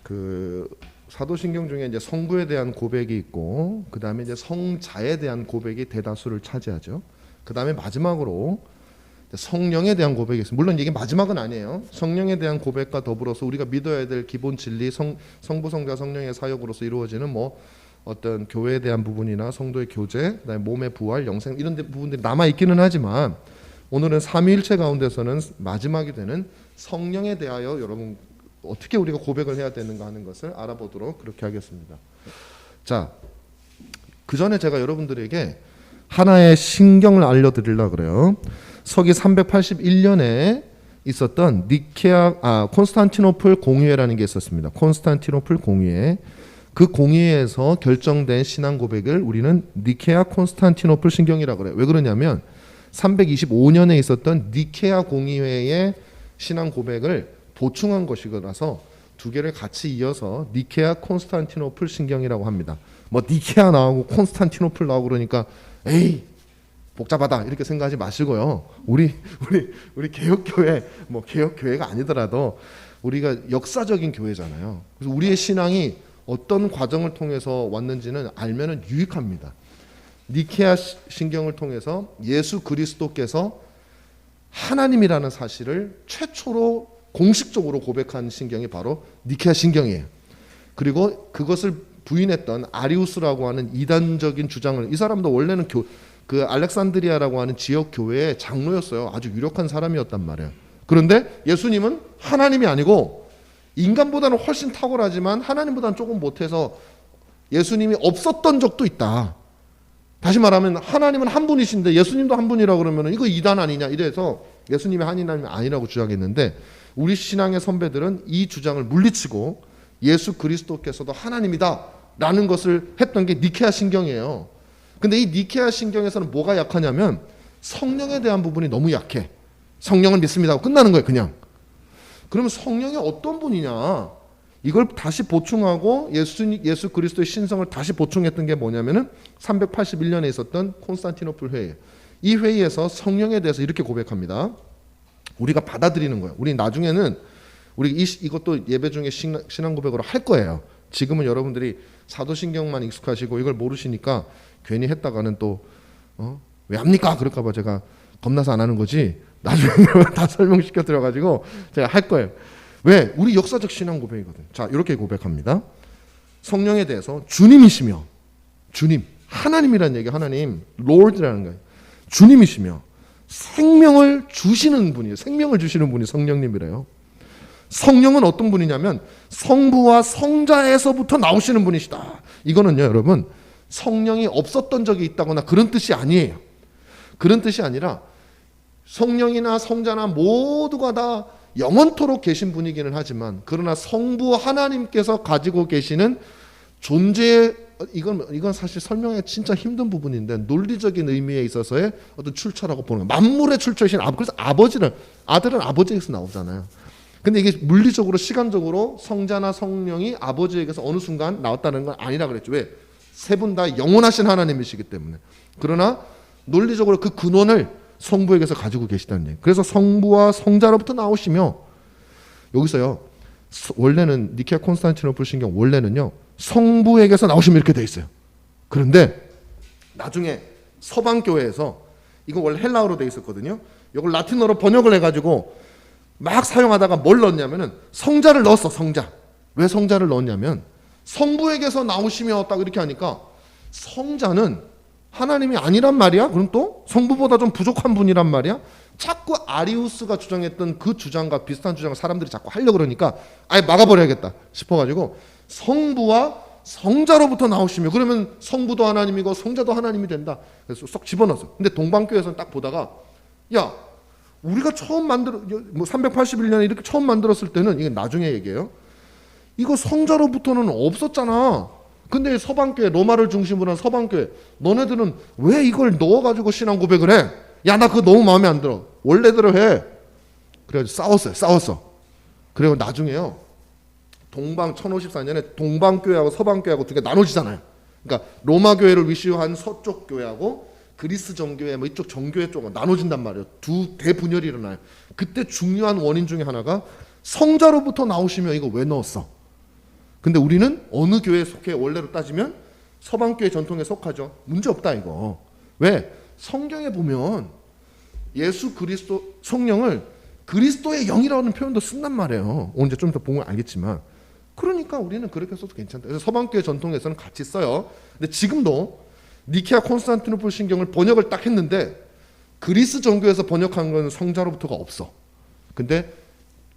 그 사도신경 중에 이제 성부에 대한 고백이 있고, 그 다음에 이제 성자에 대한 고백이 대다수를 차지하죠. 그 다음에 마지막으로 성령에 대한 고백이 있습니다. 물론 이게 마지막은 아니에요. 성령에 대한 고백과 더불어서 우리가 믿어야 될 기본 진리, 성부, 성자, 성령의 사역으로서 이루어지는 뭐 어떤 교회에 대한 부분이나 성도의 교제, 그다음에 몸의 부활, 영생 이런 부분들이 남아 있기는 하지만 오늘은 삼위일체 가운데서는 마지막이 되는 성령에 대하여 여러분 어떻게 우리가 고백을 해야 되는가 하는 것을 알아보도록 그렇게 하겠습니다. 자, 그 전에 제가 여러분들에게 하나의 신경을 알려드리려고 그래요. 서기 381년에 있었던 콘스탄티노플 공의회라는 게 있었습니다. 콘스탄티노플 공의회. 그 공의회에서 결정된 신앙 고백을 우리는 니케아 콘스탄티노플 신경이라고 그래요. 왜 그러냐면 325년에 있었던 니케아 공의회의 신앙 고백을 보충한 것이라서 두 개를 같이 이어서 니케아 콘스탄티노플 신경이라고 합니다. 뭐 니케아 나오고 콘스탄티노플 나오고 그러니까 에이 복잡하다 이렇게 생각하지 마시고요. 우리 개혁교회 뭐 개혁교회가 아니더라도 우리가 역사적인 교회잖아요. 그래서 우리의 신앙이 어떤 과정을 통해서 왔는지는 알면은 유익합니다. 니케아 신경을 통해서 예수 그리스도께서 하나님이라는 사실을 최초로 공식적으로 고백한 신경이 바로 니케아 신경이에요. 그리고 그것을 부인했던 아리우스라고 하는 이단적인 주장을, 이 사람도 원래는 그 알렉산드리아라고 하는 지역 교회의 장로였어요. 아주 유력한 사람이었단 말이에요. 그런데 예수님은 하나님이 아니고 인간보다는 훨씬 탁월하지만 하나님보다는 조금 못해서 예수님이 없었던 적도 있다. 다시 말하면 하나님은 한 분이신데 예수님도 한 분이라고 그러면 이거 이단 아니냐 이래서 예수님이 하나님이 아니라고 주장했는데, 우리 신앙의 선배들은 이 주장을 물리치고 예수 그리스도께서도 하나님이다 라는 것을 했던 게 니케아 신경이에요. 근데 이 니케아 신경에서는 뭐가 약하냐면 성령에 대한 부분이 너무 약해. 성령을 믿습니다 하고 끝나는 거예요 그냥. 그러면 성령이 어떤 분이냐, 이걸 다시 보충하고 예수 그리스도의 신성을 다시 보충했던 게 뭐냐면은 381년에 있었던 콘스탄티노플 회의. 이 회의에서 성령에 대해서 이렇게 고백합니다. 우리가 받아들이는 거예요. 우리 나중에는 우리 이것도 예배 중에 신앙 고백으로 할 거예요. 지금은 여러분들이 사도신경만 익숙하시고 이걸 모르시니까 괜히 했다가는 또 왜 합니까? 그럴까 봐 제가 겁나서 안 하는 거지. 나중에 다 설명시켜 드려가지고 제가 할 거예요. 왜? 우리 역사적 신앙 고백이거든. 자, 이렇게 고백합니다. 성령에 대해서 주님이시며, 주님, 하나님이라는 얘기, 하나님, Lord라는 거예요. 주님이시며 생명을 주시는 분이에요. 생명을 주시는 분이 성령님이래요. 성령은 어떤 분이냐면 성부와 성자에서부터 나오시는 분이시다. 이거는요, 여러분, 성령이 없었던 적이 있다거나 그런 뜻이 아니에요. 그런 뜻이 아니라 성령이나 성자나 모두가 다 영원토록 계신 분이기는 하지만, 그러나 성부 하나님께서 가지고 계시는 존재의, 이건 사실 설명하기 진짜 힘든 부분인데 논리적인 의미에 있어서의 어떤 출처라고 보는 거예요. 만물의 출처이신 그래서 아들은 아버지에게서 나오잖아요. 근데 이게 물리적으로 시간적으로 성자나 성령이 아버지에게서 어느 순간 나왔다는 건 아니라 그랬죠. 왜? 세 분 다 영원하신 하나님이시기 때문에. 그러나 논리적으로 그 근원을 성부에게서 가지고 계시다는 얘기예요. 그래서 성부와 성자로부터 나오시며, 여기서요, 원래는 니케아 콘스탄티노플 신경 원래는요 성부에게서 나오시면 이렇게 돼 있어요. 그런데 나중에 서방 교회에서, 이거 원래 헬라어로 돼 있었거든요. 이걸 라틴어로 번역을 해가지고 막 사용하다가 뭘 넣었냐면은 성자를 넣었어. 성자. 왜 성자를 넣었냐면 성부에게서 나오시며 딱 이렇게 하니까 성자는 하나님이 아니란 말이야? 그럼 또 성부보다 좀 부족한 분이란 말이야? 자꾸 아리우스가 주장했던 그 주장과 비슷한 주장을 사람들이 자꾸 하려고 그러니까 아예 막아버려야겠다 싶어가지고 성부와 성자로부터 나오시며, 그러면 성부도 하나님이고 성자도 하나님이 된다. 그래서 쏙 집어넣었어. 근데 동방교회에서는 딱 보다가, 야, 우리가 처음 381년에 이렇게 처음 만들었을 때는, 이게 나중에 얘기예요, 이거 성자로부터는 없었잖아. 근데 서방교회, 로마를 중심으로 한 서방교회, 너네들은 왜 이걸 넣어가지고 신앙 고백을 해? 야, 나 그거 너무 마음에 안 들어. 원래대로 해. 그래가지고 싸웠어. 그리고 나중에요, 동방 1054년에 동방교회하고 서방교회하고 두 개 나눠지잖아요. 그러니까 로마교회를 위시한 서쪽 교회하고 그리스 정교회 뭐 이쪽 정교회 쪽으로 나눠진단 말이에요. 두 대분열이 일어나요. 그때 중요한 원인 중에 하나가 성자로부터 나오시며 이거 왜 넣었어? 근데 우리는 어느 교회에 속해? 원래로 따지면 서방교회 전통에 속하죠. 문제 없다 이거. 왜? 성경에 보면 예수 그리스도 성령을 그리스도의 영이라는 표현도 쓴단 말이에요. 오늘 좀 더 보면 알겠지만, 그러니까 우리는 그렇게 써도 괜찮다. 그래서 서방교회 전통에서는 같이 써요. 근데 지금도 니케아 콘스탄티노플 신경을 번역을 딱 했는데 그리스 정교에서 번역한 건 성자로부터가 없어. 근데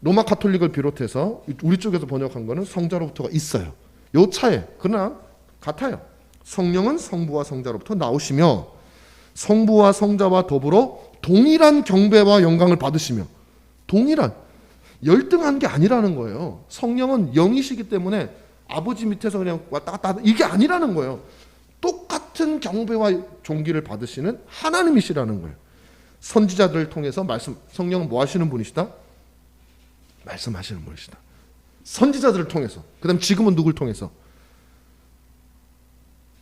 로마 카톨릭을 비롯해서 우리 쪽에서 번역한 거는 성자로부터가 있어요. 요 차에 그러나 같아요. 성령은 성부와 성자로부터 나오시며 성부와 성자와 더불어 동일한 경배와 영광을 받으시며, 동일한, 열등한 게 아니라는 거예요. 성령은 영이시기 때문에 아버지 밑에서 그냥 왔다 갔다 하는 이게 아니라는 거예요. 똑같은 경배와 존귀를 받으시는 하나님이시라는 거예요. 선지자들을 통해서 성령은 뭐 하시는 분이시다? 말씀하시는 분이시다. 선지자들을 통해서. 그 다음 지금은 누굴 통해서?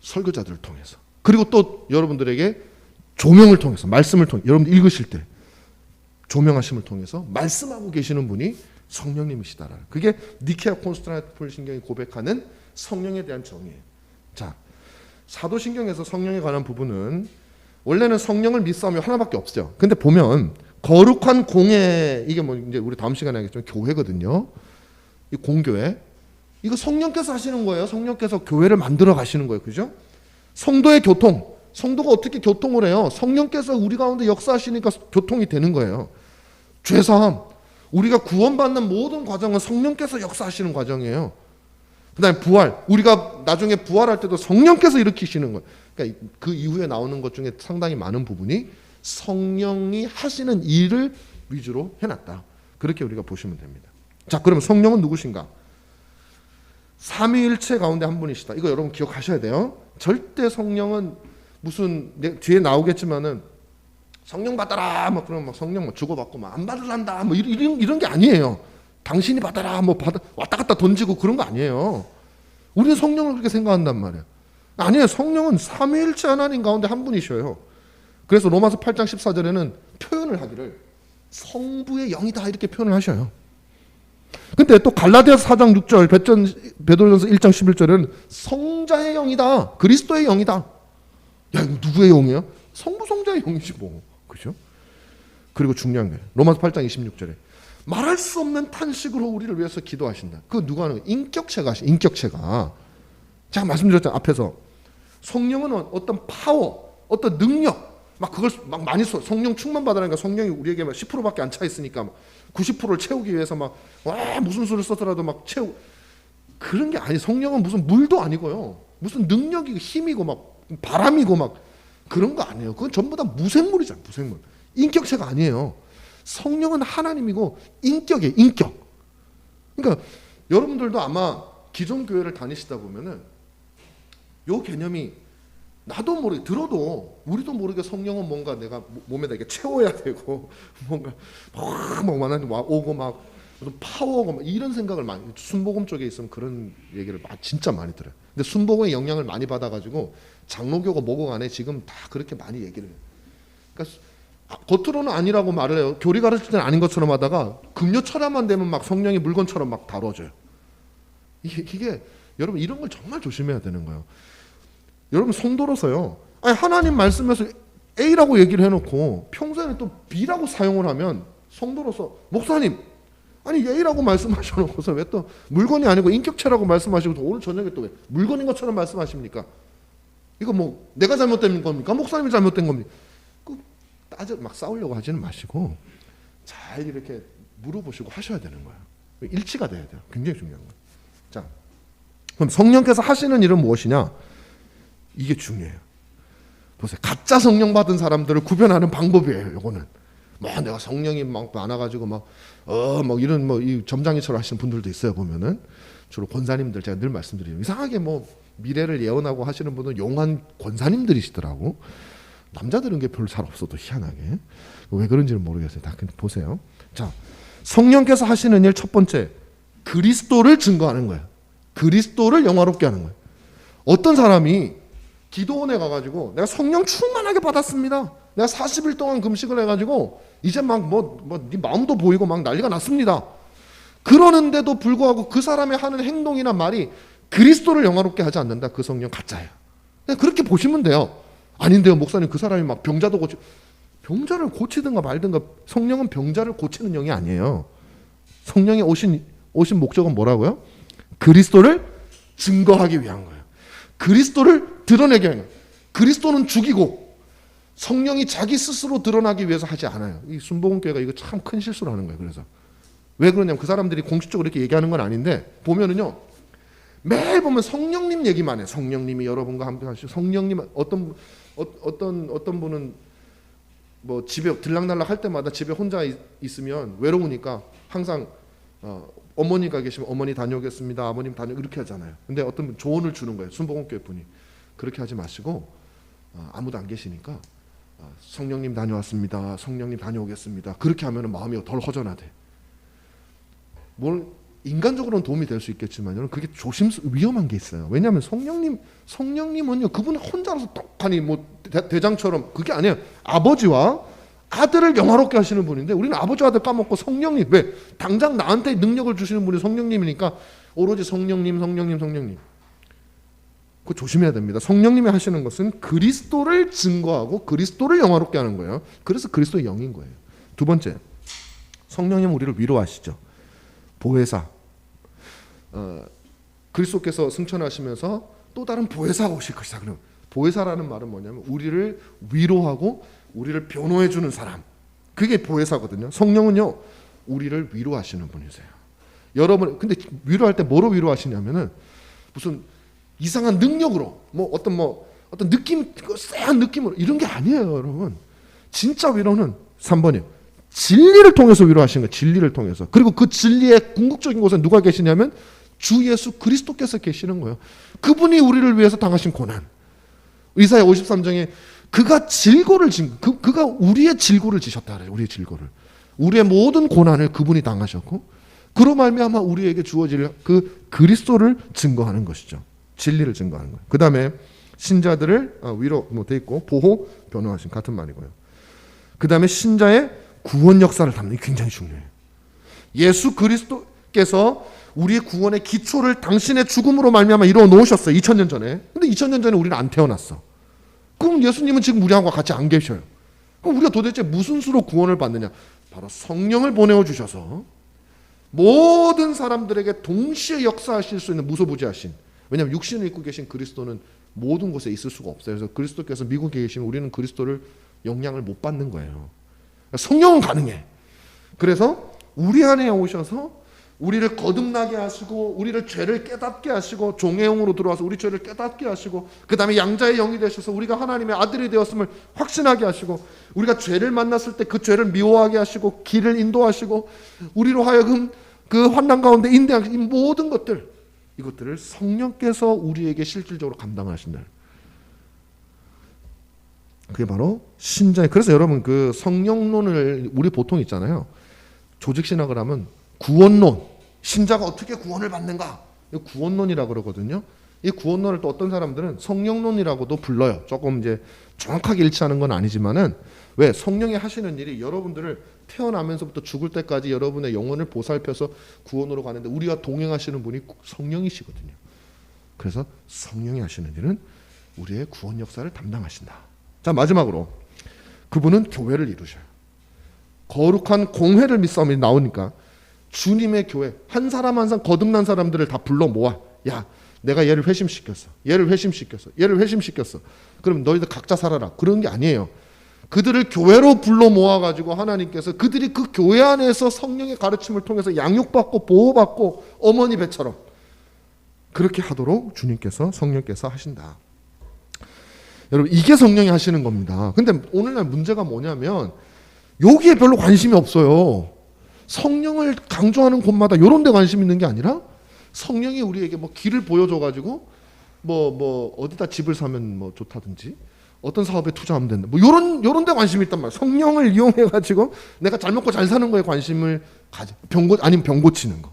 설교자들을 통해서. 그리고 또 여러분들에게 조명을 통해서, 말씀을 통해 여러분들 읽으실 때 조명하심을 통해서 말씀하고 계시는 분이 성령님이시다라는, 그게 니케아 콘스탄티노플 신경이 고백하는 성령에 대한 정의예요. 자, 사도신경에서 성령에 관한 부분은 원래는 성령을 믿사오며 하나밖에 없어요. 근데 보면 거룩한 공회, 이게 뭐 이제 우리 다음 시간에 하겠지만 교회거든요. 이 공교회, 이거 성령께서 하시는 거예요. 성령께서 교회를 만들어 가시는 거예요. 그죠? 성도의 교통, 성도가 어떻게 교통을 해요? 성령께서 우리 가운데 역사하시니까 교통이 되는 거예요. 죄사함, 우리가 구원받는 모든 과정은 성령께서 역사하시는 과정이에요. 그 다음에 부활, 우리가 나중에 부활할 때도 성령께서 일으키시는 거예요. 그러니까 그 이후에 나오는 것 중에 상당히 많은 부분이 성령이 하시는 일을 위주로 해놨다. 그렇게 우리가 보시면 됩니다. 자, 그러면 성령은 누구신가? 삼위일체 가운데 한 분이시다. 이거 여러분 기억하셔야 돼요. 절대 성령은 무슨 뒤에 나오겠지만은 성령 받아라 막 그러면 막 성령 뭐 주고받고 막 안 받을란다 뭐 이런 게 아니에요. 당신이 받아라 뭐 왔다 갔다 던지고 그런 거 아니에요. 우리는 성령을 그렇게 생각한단 말이에요. 아니에요. 성령은 삼위일체 하나님 가운데 한 분이셔요. 그래서 로마서 8장 14절에는 표현을 하기를 성부의 영이다 이렇게 표현을 하셔요. 근데 또 갈라디아서 4장 6절, 베드로전서 1장 11절에는 성자의 영이다, 그리스도의 영이다. 야, 이거 누구의 영이에요? 성부 성자의 영이지 뭐. 그죠? 그리고 중요한 게 로마서 8장 26절에 말할 수 없는 탄식으로 우리를 위해서 기도하신다. 그거 누가 하는 거예요? 인격체가 하시. 인격체가. 제가 말씀드렸잖아요. 앞에서 성령은 어떤 파워, 어떤 능력, 막 그걸 막 많이 성령 충만 받으라니까 성령이 우리에게 막 10%밖에 안 차 있으니까 막 90%를 채우기 위해서 막 와 무슨 수를 써서라도 막 채우, 그런 게 아니. 성령은 무슨 물도 아니고요. 무슨 능력이고 힘이고 막 바람이고 막 그런 거 아니에요. 그건 전부 다 무생물이잖아요. 무생물. 인격체가 아니에요. 성령은 하나님이고 인격이에요. 인격. 그러니까 여러분들도 아마 기존 교회를 다니시다 보면은 요 개념이 나도 모르게 들어도 우리도 모르게 성령은 뭔가 내가 몸에다 이렇게 채워야 되고 뭔가 막 오고 막 무슨 파워고 막 이런 생각을 많이, 순복음 쪽에 있으면 그런 얘기를 진짜 많이 들어요. 근데 순복음의 영향을 많이 받아가지고 장로교가 뭐고 간에 지금 다 그렇게 많이 얘기를 해요. 그러니까 겉으로는 아니라고 말을 해요. 교리 가르칠 때는 아닌 것처럼 하다가 금요 철야만 되면 막 성령이 물건처럼 막 다뤄져요. 이게 여러분 이런 걸 정말 조심해야 되는 거예요. 여러분 성도로서요. 아니 하나님 말씀에서 A라고 얘기를 해놓고 평소에는 또 B라고 사용을 하면 성도로서 목사님 아니 A라고 말씀하셔놓고서 왜 또 물건이 아니고 인격체라고 말씀하시고 또 오늘 저녁에 또 왜 물건인 것처럼 말씀하십니까? 이거 뭐 내가 잘못된 겁니까? 목사님이 잘못된 겁니까? 막 싸우려고 하지는 마시고 잘 이렇게 물어보시고 하셔야 되는 거예요. 일치가 돼야 돼요. 굉장히 중요한 거예요. 자, 그럼 성령께서 하시는 일은 무엇이냐? 이게 중요해요. 보세요. 가짜 성령 받은 사람들을 구별하는 방법이에요. 요거는 뭐 내가 성령이 막 많아가지고 막 이런 뭐 이 점장이처럼 하시는 분들도 있어요. 보면은 주로 권사님들 제가 늘 말씀드리죠. 이상하게 뭐 미래를 예언하고 하시는 분은 용한 권사님들이시더라고. 남자들은 게 별로 잘 없어도 희한하게 왜 그런지는 모르겠어요. 다 근데 보세요. 자, 성령께서 하시는 일 첫 번째, 그리스도를 증거하는 거예요. 그리스도를 영화롭게 하는 거예요. 어떤 사람이 기도원에 가가지고 내가 성령 충만하게 받았습니다. 내가 40일 동안 금식을 해가지고 이제 막 네 마음도 보이고 막 난리가 났습니다. 그러는데도 불구하고 그 사람의 하는 행동이나 말이 그리스도를 영화롭게 하지 않는다. 그 성령 가짜예요. 그냥 그렇게 보시면 돼요. 아닌데요, 목사님, 그 사람이 막 병자도 병자를 고치든가 말든가. 성령은 병자를 고치는 영이 아니에요. 성령이 오신 목적은 뭐라고요? 그리스도를 증거하기 위한 거예요. 그리스도를 드러내기 위한 거예요. 그리스도는 죽이고 성령이 자기 스스로 드러나기 위해서 하지 않아요. 이 순복음교회가 이거 참 큰 실수를 하는 거예요. 그래서 왜 그러냐면 그 사람들이 공식적으로 이렇게 얘기하는 건 아닌데 보면은요, 매일 보면 성령님 얘기만 해. 성령님이 여러분과 함께 하시고, 성령님 어떤 분은 뭐 집에 들락날락 할 때마다 집에 혼자 있으면 외로우니까 항상 어머니가 계시면 어머니 다녀오겠습니다. 아버님 이렇게 하잖아요. 근데 어떤 분 조언을 주는 거예요. 순복음교회 분이 그렇게 하지 마시고 아무도 안 계시니까 성령님 다녀왔습니다. 성령님 다녀오겠습니다. 그렇게 하면 마음이 덜 허전하대. 뭘 인간적으로는 도움이 될 수 있겠지만 그게 위험한 게 있어요. 왜냐하면 성령님은요, 그분은 혼자서 똑하니 뭐 대장처럼 그게 아니에요. 아버지와 아들을 영화롭게 하시는 분인데 우리는 아버지 아들 까먹고 성령님, 왜? 당장 나한테 능력을 주시는 분이 성령님이니까 오로지 성령님. 그거 조심해야 됩니다. 성령님이 하시는 것은 그리스도를 증거하고 그리스도를 영화롭게 하는 거예요. 그래서 그리스도의 영인 거예요. 두 번째, 성령님은 우리를 위로하시죠. 보혜사. 그리스도께서 승천하시면서 또 다른 보혜사가 오실 것이다. 그럼 보혜사라는 말은 뭐냐면 우리를 위로하고 우리를 변호해 주는 사람. 그게 보혜사거든요. 성령은요, 우리를 위로하시는 분이세요. 여러분, 근데 위로할 때 뭐로 위로하시냐면은 무슨 이상한 능력으로 어떤 느낌, 쎄한 느낌으로 이런 게 아니에요, 여러분. 진짜 위로는 3번이에요. 진리를 통해서 위로하시는 거예요. 진리를 통해서. 그리고 그 진리의 궁극적인 곳에 누가 계시냐면 주 예수 그리스도께서 계시는 거예요. 그분이 우리를 위해서 당하신 고난. 이사야 53장에 그가 그가 우리의 질고를 지셨다 그래요. 우리의 질고를. 우리의 모든 고난을 그분이 당하셨고 그로 말미암아 우리에게 주어질 그 그리스도를 증거하는 것이죠. 진리를 증거하는 거예요. 그 다음에 신자들을 위로 돼 있고 보호, 변호하신 같은 말이고요. 그 다음에 신자의 구원 역사를 담는 게 굉장히 중요해요. 예수 그리스도께서 우리의 구원의 기초를 당신의 죽음으로 말미암아 이루어 놓으셨어요. 2000년 전에. 근데 2000년 전에 우리는 안 태어났어. 그럼 예수님은 지금 우리하고 같이 안 계셔요. 그럼 우리가 도대체 무슨 수로 구원을 받느냐? 바로 성령을 보내어 주셔서 모든 사람들에게 동시에 역사하실 수 있는 무소부지하신. 왜냐하면 육신을 입고 계신 그리스도는 모든 곳에 있을 수가 없어요. 그래서 그리스도께서 미국에 계시면 우리는 그리스도를 영향을 못 받는 거예요. 성령은 가능해. 그래서 우리 안에 오셔서 우리를 거듭나게 하시고 우리를 죄를 깨닫게 하시고 종의 영으로 들어와서 우리 죄를 깨닫게 하시고 그 다음에 양자의 영이 되셔서 우리가 하나님의 아들이 되었음을 확신하게 하시고 우리가 죄를 만났을 때 그 죄를 미워하게 하시고 길을 인도하시고 우리로 하여금 그 환난 가운데 인내하신 이 모든 이것들을 성령께서 우리에게 실질적으로 감당하신다. 그게 바로 신자의. 그래서 여러분 그 성령론을 우리 보통 있잖아요. 조직신학을 하면 구원론, 신자가 어떻게 구원을 받는가? 이 구원론이라고 그러거든요. 이 구원론을 또 어떤 사람들은 성령론이라고도 불러요. 조금 이제 정확하게 일치하는 건 아니지만은 왜 성령이 하시는 일이 여러분들을 태어나면서부터 죽을 때까지 여러분의 영혼을 보살펴서 구원으로 가는데 우리와 동행하시는 분이 성령이시거든요. 그래서 성령이 하시는 일은 우리의 구원 역사를 담당하신다. 자, 마지막으로 그분은 교회를 이루셔요. 거룩한 공회를 믿사오니 나오니까 주님의 교회 한 사람 한 사람 거듭난 사람들을 다 불러 모아. 야, 내가 얘를 회심시켰어. 얘를 회심시켰어. 그럼 너희들 각자 살아라. 그런 게 아니에요. 그들을 교회로 불러 모아가지고 하나님께서 그들이 그 교회 안에서 성령의 가르침을 통해서 양육받고 보호받고 어머니 배처럼 그렇게 하도록 주님께서 성령께서 하신다. 여러분 이게 성령이 하시는 겁니다. 근데 오늘날 문제가 뭐냐면 여기에 별로 관심이 없어요. 성령을 강조하는 곳마다 이런 데 관심 있는 게 아니라 성령이 우리에게 뭐 길을 보여줘가지고 뭐 어디다 집을 사면 뭐 좋다든지 어떤 사업에 투자하면 된다. 뭐 요런 데 관심이 있단 말이야. 성령을 이용해가지고 내가 잘 먹고 잘 사는 거에 관심을 가져. 아니면 병 고치는 거.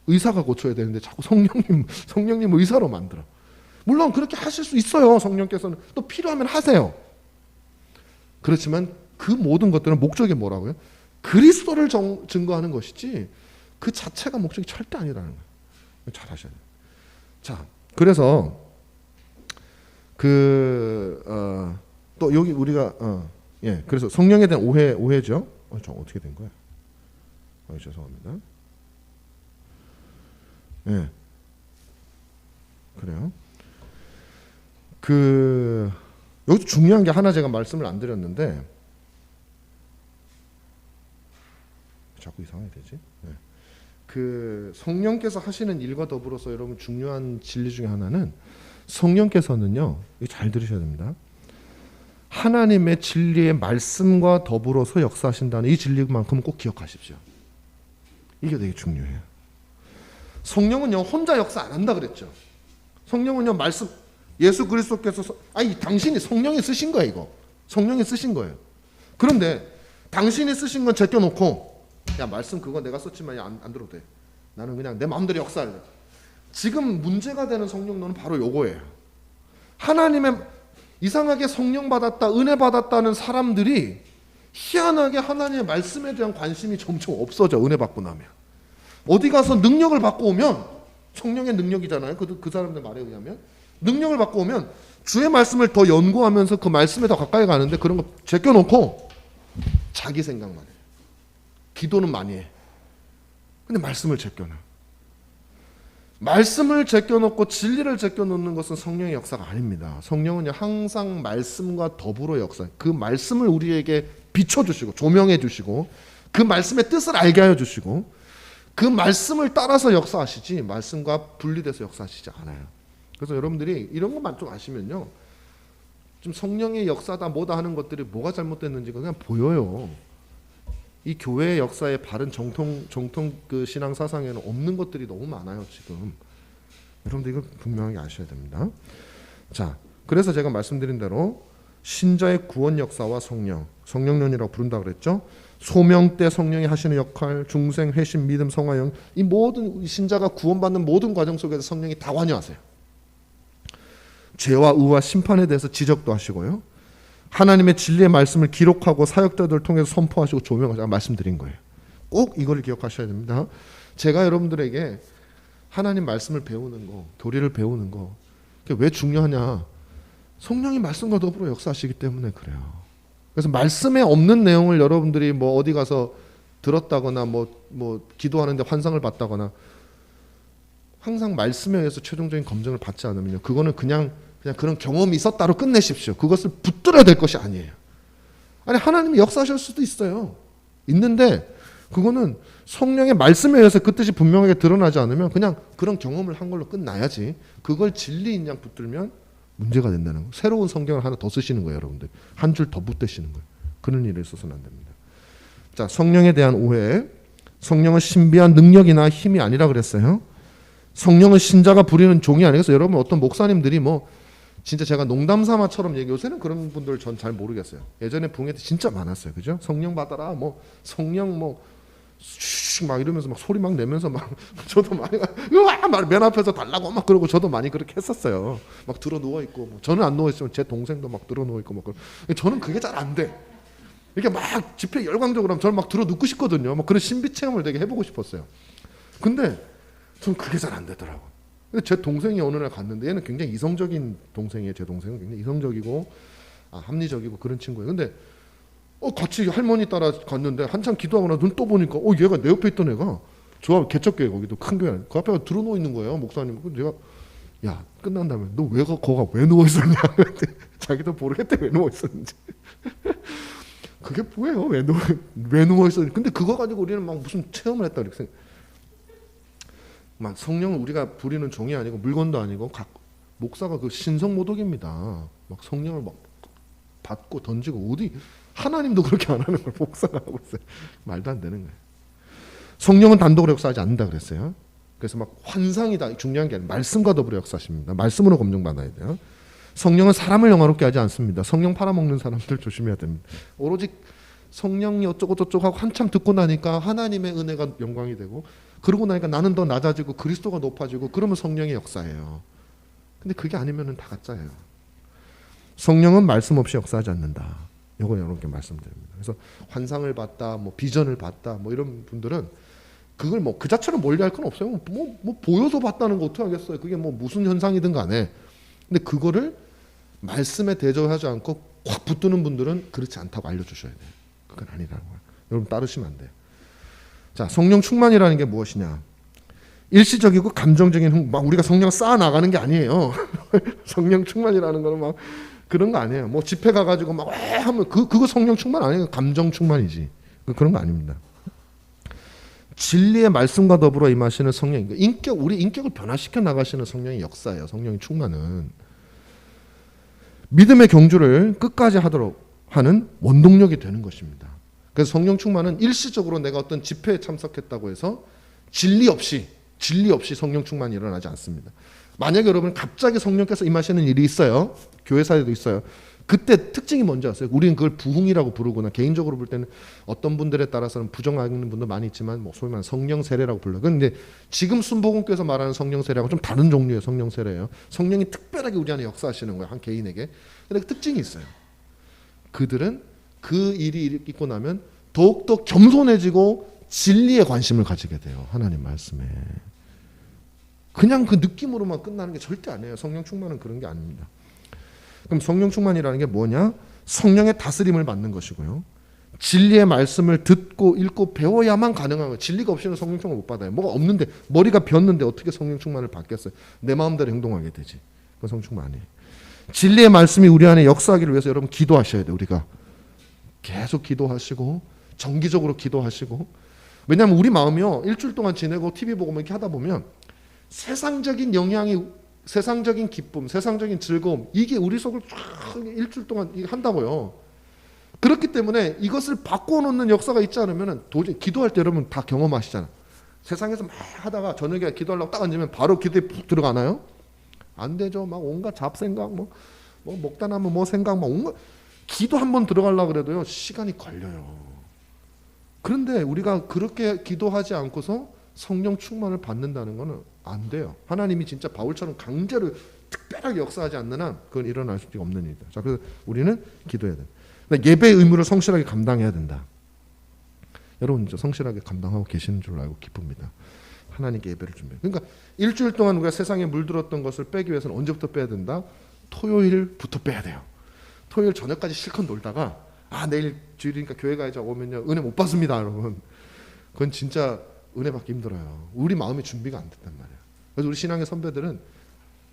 의사가 고쳐야 되는데 자꾸 성령님 의사로 만들어. 물론 그렇게 하실 수 있어요. 성령께서는 또 필요하면 하세요. 그렇지만 그 모든 것들은 목적이 뭐라고요? 그리스도를 증거하는 것이지 그 자체가 목적이 절대 아니라는 거예요. 잘 하셔야 돼요. 자, 그래서 또 여기 우리가 그래서 성령에 대한 오해죠. 저 어떻게 된 거야? 죄송합니다. 그래요. 여기서 중요한 게 하나 제가 말씀을 안 드렸는데 자꾸 이상하게 되지? 성령께서 하시는 일과 더불어서 여러분 중요한 진리 중에 하나는 성령께서는요, 이거 잘 들으셔야 됩니다. 하나님의 진리의 말씀과 더불어서 역사하신다는 이 진리만큼은 꼭 기억하십시오. 이게 되게 중요해요. 성령은요 혼자 역사 안 한다 그랬죠. 성령은요 말씀 예수 그리스도께서 당신이 성령이 쓰신 거예요. 이거 성령이 쓰신 거예요. 그런데 당신이 쓰신 건 제껴놓고 야 말씀 그거 내가 썼지만 안 들어도 돼. 나는 그냥 내 마음대로 역사할래. 지금 문제가 되는 성령론은 바로 요거예요. 하나님의 이상하게 성령 받았다 은혜 받았다는 사람들이 희한하게 하나님의 말씀에 대한 관심이 점점 없어져. 은혜 받고 나면 어디 가서 능력을 받고 오면 성령의 능력이잖아요. 그 사람들 말에 의하면 능력을 받고 오면 주의 말씀을 더 연구하면서 그 말씀에 더 가까이 가는데 그런 거 제껴놓고 자기 생각만 해. 기도는 많이 해. 근데 말씀을 제껴놔. 말씀을 제껴놓고 진리를 제껴놓는 것은 성령의 역사가 아닙니다. 성령은 항상 말씀과 더불어 역사. 그 말씀을 우리에게 비춰주시고 조명해 주시고 그 말씀의 뜻을 알게 하여 주시고 그 말씀을 따라서 역사하시지 말씀과 분리돼서 역사하시지 않아요. 그래서 여러분들이 이런 것만 좀 아시면요, 좀 성령의 역사다 뭐다 하는 것들이 뭐가 잘못됐는지가 그냥 보여요. 이 교회의 역사의 바른 정통 그 신앙 사상에는 없는 것들이 너무 많아요 지금. 여러분들 이거 분명하게 아셔야 됩니다. 자, 그래서 제가 말씀드린 대로 신자의 구원 역사와 성령론이라고 부른다 그랬죠. 소명 때 성령이 하시는 역할, 중생, 회심, 믿음, 성화영, 이 모든 신자가 구원받는 모든 과정 속에서 성령이 다 관여하세요. 죄와 의와 심판에 대해서 지적도 하시고요. 하나님의 진리의 말씀을 기록하고 사역자들을 통해서 선포하시고 조명하시고 말씀드린 거예요. 꼭 이걸 기억하셔야 됩니다. 제가 여러분들에게 하나님 말씀을 배우는 거, 교리를 배우는 거, 그게 왜 중요하냐? 성령이 말씀과 더불어 역사하시기 때문에 그래요. 그래서 말씀에 없는 내용을 여러분들이 뭐 어디 가서 들었다거나 뭐 기도하는데 환상을 봤다거나 항상 말씀에 의해서 최종적인 검증을 받지 않으면요, 그거는 그냥 그런 경험이 있었다로 끝내십시오. 그것을 붙들어야 될 것이 아니에요. 아니 하나님이 역사하실 수도 있어요. 있는데 그거는 성령의 말씀에 의해서 그 뜻이 분명하게 드러나지 않으면 그냥 그런 경험을 한 걸로 끝나야지, 그걸 진리인 양 붙들면 문제가 된다는 거. 새로운 성경을 하나 더 쓰시는 거예요. 여러분들 한 줄 더 붙드시는 거예요. 그런 일을 있어서는 안 됩니다. 자, 성령에 대한 오해. 성령은 신비한 능력이나 힘이 아니라 그랬어요. 성령은 신자가 부리는 종이 아니겠어요. 여러분 어떤 목사님들이 뭐 진짜 제가 농담삼아처럼 얘기, 요새는 그런 분들 전 잘 모르겠어요. 예전에 붕괴 때 진짜 많았어요. 그죠? 성령 받아라, 뭐 성령 막 이러면서 막 소리 막 내면서 막 저도 많이 맨 앞에서 달라고 막 그러고 저도 많이 그렇게 했었어요. 막 들어 누워 있고, 저는 안 누워 있으면 제 동생도 막 들어 누워 있고 막 저는 그게 잘 안 돼. 이렇게 막 집회 열광적으로 하면 저는 막 들어 눕고 싶거든요. 막 그런 신비 체험을 되게 해보고 싶었어요. 근데 전 그게 잘 안 되더라고. 근데 제 동생이 어느 날 갔는데, 얘는 굉장히 이성적인 동생이에요. 제 동생은 굉장히 이성적이고 합리적이고 그런 친구예요. 근데 같이 할머니 따라 갔는데 한참 기도하거나 눈 떠보니까 얘가 내 옆에 있던 애가 저 개척교회 거기도 큰 교회 그 앞에 들어 누워 있는 거예요. 목사님. 내가 야 끝난 다음에 너 거가 왜 누워 있었냐? 자기도 모르겠대 왜 누워 있었는지. 그게 뭐예요? 왜 누워 있었는지. 근데 그거 가지고 우리는 막 무슨 체험을 했다 이렇게 생각. 막 성령은 우리가 부리는 종이 아니고 물건도 아니고 목사가 그 신성모독입니다. 막 성령을 막 받고 던지고, 어디 하나님도 그렇게 안 하는 걸 목사가 하고 있어요. 말도 안 되는 거예요. 성령은 단독으로 역사하지 않는다 그랬어요. 그래서 막 환상이다 중요한 게 아니라 말씀과 더불어 역사하십니다. 말씀으로 검증받아야 돼요. 성령은 사람을 영화롭게 하지 않습니다. 성령 팔아먹는 사람들 조심해야 됩니다. 오로지 성령이 어쩌고 저쩌고 하고 한참 듣고 나니까 하나님의 은혜가 영광이 되고, 그러고 나니까 나는 더 낮아지고 그리스도가 높아지고, 그러면 성령의 역사예요. 근데 그게 아니면 다 가짜예요. 성령은 말씀 없이 역사하지 않는다. 이거 여러분께 말씀드립니다. 그래서 환상을 봤다, 뭐 비전을 봤다, 뭐 이런 분들은 그걸 뭐 그 자체로 멀리할 건 없어요. 뭐 보여서 봤다는 거 어떻게 하겠어요. 그게 뭐 무슨 현상이든 간에. 근데 그거를 말씀에 대조하지 않고 확 붙드는 분들은 그렇지 않다고 알려주셔야 돼요. 그건 아니라는 거예요. 여러분 따르시면 안 돼요. 자, 성령 충만이라는 게 무엇이냐? 일시적이고 감정적인 막 우리가 성령 쌓아 나가는 게 아니에요. 성령 충만이라는 거는 막 그런 거 아니에요. 뭐 집회 가가지고 막 하면 그거 성령 충만 아니에요. 감정 충만이지. 그런 거 아닙니다. 진리의 말씀과 더불어 임하시는 성령, 우리 인격을 변화시켜 나가시는 성령의 역사예요. 성령의 충만은 믿음의 경주를 끝까지 하도록 하는 원동력이 되는 것입니다. 그래서 성령 충만은 일시적으로 내가 어떤 집회에 참석했다고 해서 진리 없이 성령 충만이 일어나지 않습니다. 만약에 여러분 갑자기 성령께서 임하시는 일이 있어요. 교회사에도 있어요. 그때 특징이 뭔지 아세요? 우리는 그걸 부흥이라고 부르거나 개인적으로 볼 때는 어떤 분들에 따라서는 부정하는 분도 많이 있지만 뭐 소위 말하는 성령 세례라고 불러요. 그런데 지금 순복음교에서 말하는 성령 세례하고 좀 다른 종류의 성령 세례예요. 성령이 특별하게 우리 안에 역사하시는 거예요. 한 개인에게. 근데 그 특징이 있어요. 그들은 그 일이 있고 나면 더욱더 겸손해지고 진리에 관심을 가지게 돼요. 하나님 말씀에. 그냥 그 느낌으로만 끝나는 게 절대 아니에요. 성령 충만은 그런 게 아닙니다. 그럼 성령 충만이라는 게 뭐냐? 성령의 다스림을 받는 것이고요. 진리의 말씀을 듣고 읽고 배워야만 가능한 거예요. 진리가 없이는 성령 충만을 못 받아요. 뭐가 없는데 머리가 비었는데 어떻게 성령 충만을 받겠어요? 내 마음대로 행동하게 되지. 그건 성령 충만 아니에요. 진리의 말씀이 우리 안에 역사하기를 위해서 여러분 기도하셔야 돼요. 우리가 계속 기도하시고 정기적으로 기도하시고. 왜냐하면 우리 마음이요 일주일 동안 지내고 TV 보고 이렇게 하다 보면 세상적인 영향이, 세상적인 기쁨, 세상적인 즐거움, 이게 우리 속을 쫙 일주일 동안 한다고요. 그렇기 때문에 이것을 바꿔놓는 역사가 있지 않으면 도저히 기도할 때 여러분 다 경험하시잖아. 세상에서 막 하다가 저녁에 기도하려고 딱 앉으면 바로 기도에 푹 들어가나요? 안 되죠. 막 온갖 잡생각, 뭐 먹다 남은 뭐 생각, 막 온갖 기도 한번 들어가려고 그래도요 시간이 걸려요. 그런데 우리가 그렇게 기도하지 않고서 성령 충만을 받는다는 것은 안 돼요. 하나님이 진짜 바울처럼 강제로 특별하게 역사하지 않는 한 그건 일어날 수 없는 일이다. 자, 그래서 우리는 기도해야 돼. 예배의 의무를 성실하게 감당해야 된다. 여러분 이제 성실하게 감당하고 계시는 줄 알고 기쁩니다. 하나님께 예배를 준비해. 그러니까 일주일 동안 우리가 세상에 물들었던 것을 빼기 위해서는 언제부터 빼야 된다? 토요일부터 빼야 돼요. 토요일 저녁까지 실컷 놀다가 내일 주일이니까 교회 가야죠. 오면요 은혜 못 받습니다, 여러분. 그건 진짜 은혜 받기 힘들어요. 우리 마음의 준비가 안 됐단 말이에요. 그래서 우리 신앙의 선배들은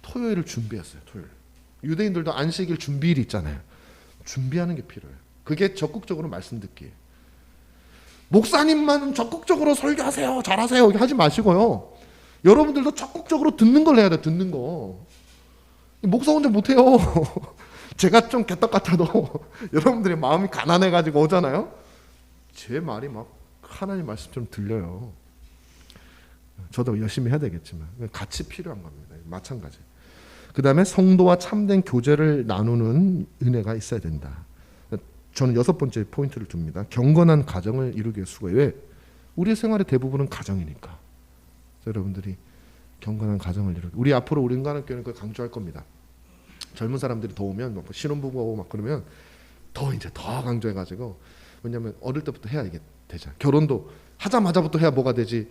토요일을 준비했어요. 토요일. 유대인들도 안식일 준비일이 있잖아요. 준비하는 게 필요해요. 그게 적극적으로 말씀 듣기예요. 목사님만 적극적으로 설교하세요, 잘하세요 하지 마시고요. 여러분들도 적극적으로 듣는 걸 해야 돼. 듣는 거. 목사 혼자 못해요. 제가 좀 개떡 같아도 여러분들의 마음이 가난해가지고 오잖아요. 제 말이 막 하나님 말씀처럼 들려요. 저도 열심히 해야 되겠지만 같이 필요한 겁니다. 마찬가지. 그 다음에 성도와 참된 교제를 나누는 은혜가 있어야 된다. 저는 6번째 포인트를 둡니다. 경건한 가정을 이루기 위해 수고해. 왜? 우리 생활의 대부분은 가정이니까. 여러분들이 경건한 가정을 이루기. 우리 앞으로 우리 인간학교는 그걸 강조할 겁니다. 젊은 사람들이 더 오면 신혼부부하고 막 그러면 더 강조해가지고, 왜냐하면 어릴 때부터 해야 이게 되잖아. 결혼도 하자마자부터 해야 뭐가 되지.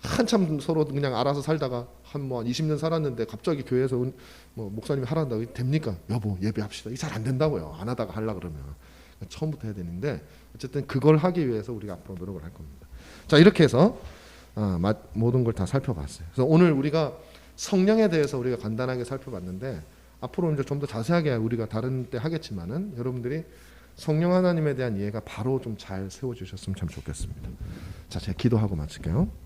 한참 서로 그냥 알아서 살다가 한 20년 살았는데 갑자기 교회에서 목사님이 하란다고 됩니까? 여보 예배합시다. 이게 잘 안 된다고요. 안 하다가 하려 그러면 처음부터 해야 되는데, 어쨌든 그걸 하기 위해서 우리가 앞으로 노력을 할 겁니다. 자, 이렇게 해서 모든 걸 다 살펴봤어요. 그래서 오늘 우리가 성령에 대해서 우리가 간단하게 살펴봤는데, 앞으로 이제 좀 더 자세하게 우리가 다른 때 하겠지만은 여러분들이 성령 하나님에 대한 이해가 바로 좀 잘 세워주셨으면 참 좋겠습니다. 자, 제가 기도하고 마칠게요.